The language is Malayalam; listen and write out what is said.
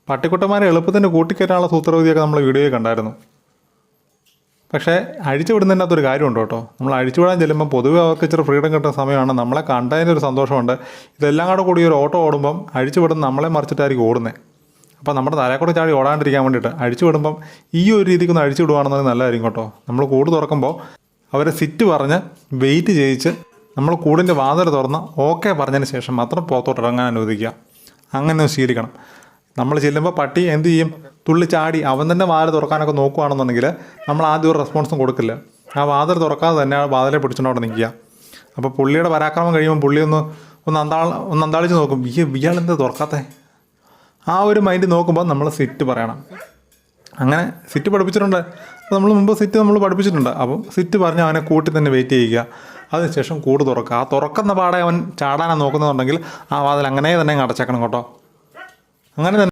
പട്ടിക്കുട്ടന്മാരെ എളുപ്പത്തിന് കൂട്ടിക്കയറ്റാനുള്ള സൂത്രവിധിയൊക്കെ നമ്മൾ വീഡിയോയിൽ കണ്ടായിരുന്നു. പക്ഷേ അഴിച്ചു വിടുന്നതിൻ്റെ അകത്തൊരു കാര്യമുണ്ട് കേട്ടോ. നമ്മൾ അഴിച്ചു വിടാൻ ചെല്ലുമ്പോൾ പൊതുവെ അവർക്ക് ഇച്ചിരി ഫ്രീഡം കിട്ടുന്ന സമയമാണ്. നമ്മളെ കണ്ടതിനൊരു സന്തോഷമുണ്ട്. ഇതെല്ലാം കൂടി ഒരു ഓട്ടോ ഓടുമ്പം അഴിച്ചു വിടുന്ന നമ്മളെ മറിച്ചിട്ടായിരിക്കും ഓടുന്നത്. അപ്പോൾ നമ്മുടെ തലയിൽ ചാടി ഓടാണ്ടിരിക്കാൻ വേണ്ടിയിട്ട് അഴിച്ചു വിടുമ്പം ഈ ഒരു രീതിക്കൊന്ന് അഴിച്ചു വിടുവാണെന്നുണ്ടെങ്കിൽ നല്ലതായിരിക്കും കേട്ടോ. നമ്മൾ കൂട് തുറക്കുമ്പോൾ അവരെ സിറ്റ് പറഞ്ഞ് വെയിറ്റ് ചെയ്യിച്ച് നമ്മൾ കൂടിൻ്റെ വാതിൽ തുറന്ന് ഓക്കെ പറഞ്ഞതിന് ശേഷം മാത്രം പുറത്തോട്ട് ഇറങ്ങാൻ അനുവദിക്കുക. അങ്ങനെ ശീലിക്കണം. നമ്മൾ ചെല്ലുമ്പോൾ പട്ടി എന്ത് ചെയ്യും? തുള്ളി ചാടി അവൻ തന്നെ വാതിൽ തുറക്കാനൊക്കെ നോക്കുകയാണെന്നുണ്ടെങ്കിൽ നമ്മൾ ആദ്യം ഒരു റെസ്പോൺസും കൊടുക്കില്ല. ആ വാതിൽ തുറക്കാതെ തന്നെ ആ വാതിലെ പിടിച്ചുകൊണ്ട് നിൽക്കുക. അപ്പോൾ പുള്ളിയുടെ പരാക്രമം കഴിയുമ്പോൾ പുള്ളി ഒന്ന് അന്താളിച്ച് നോക്കും, ഇയാളെന്ത് തുറക്കാത്തേ? ആ ഒരു മൈൻഡ് നോക്കുമ്പോൾ നമ്മൾ സിറ്റ് പറയണം. അങ്ങനെ സിറ്റ് പഠിപ്പിച്ചിട്ടുണ്ട്. നമ്മൾ മുമ്പ് സിറ്റ് നമ്മൾ പഠിപ്പിച്ചിട്ടുണ്ട്. അപ്പം സിറ്റ് പറഞ്ഞ് അവനെ കൂട്ടി തന്നെ വെയിറ്റ് ചെയ്യുക. അതിനുശേഷം കൂട് തുറക്കുക. ആ തുറക്കുന്ന പാടെ അവൻ ചാടാനാണ് നോക്കുന്നുണ്ടെങ്കിൽ ആ വാതിൽ അങ്ങനെ തന്നെ അടച്ചേക്കണം കേട്ടോ. അങ്ങനെ തന്നെ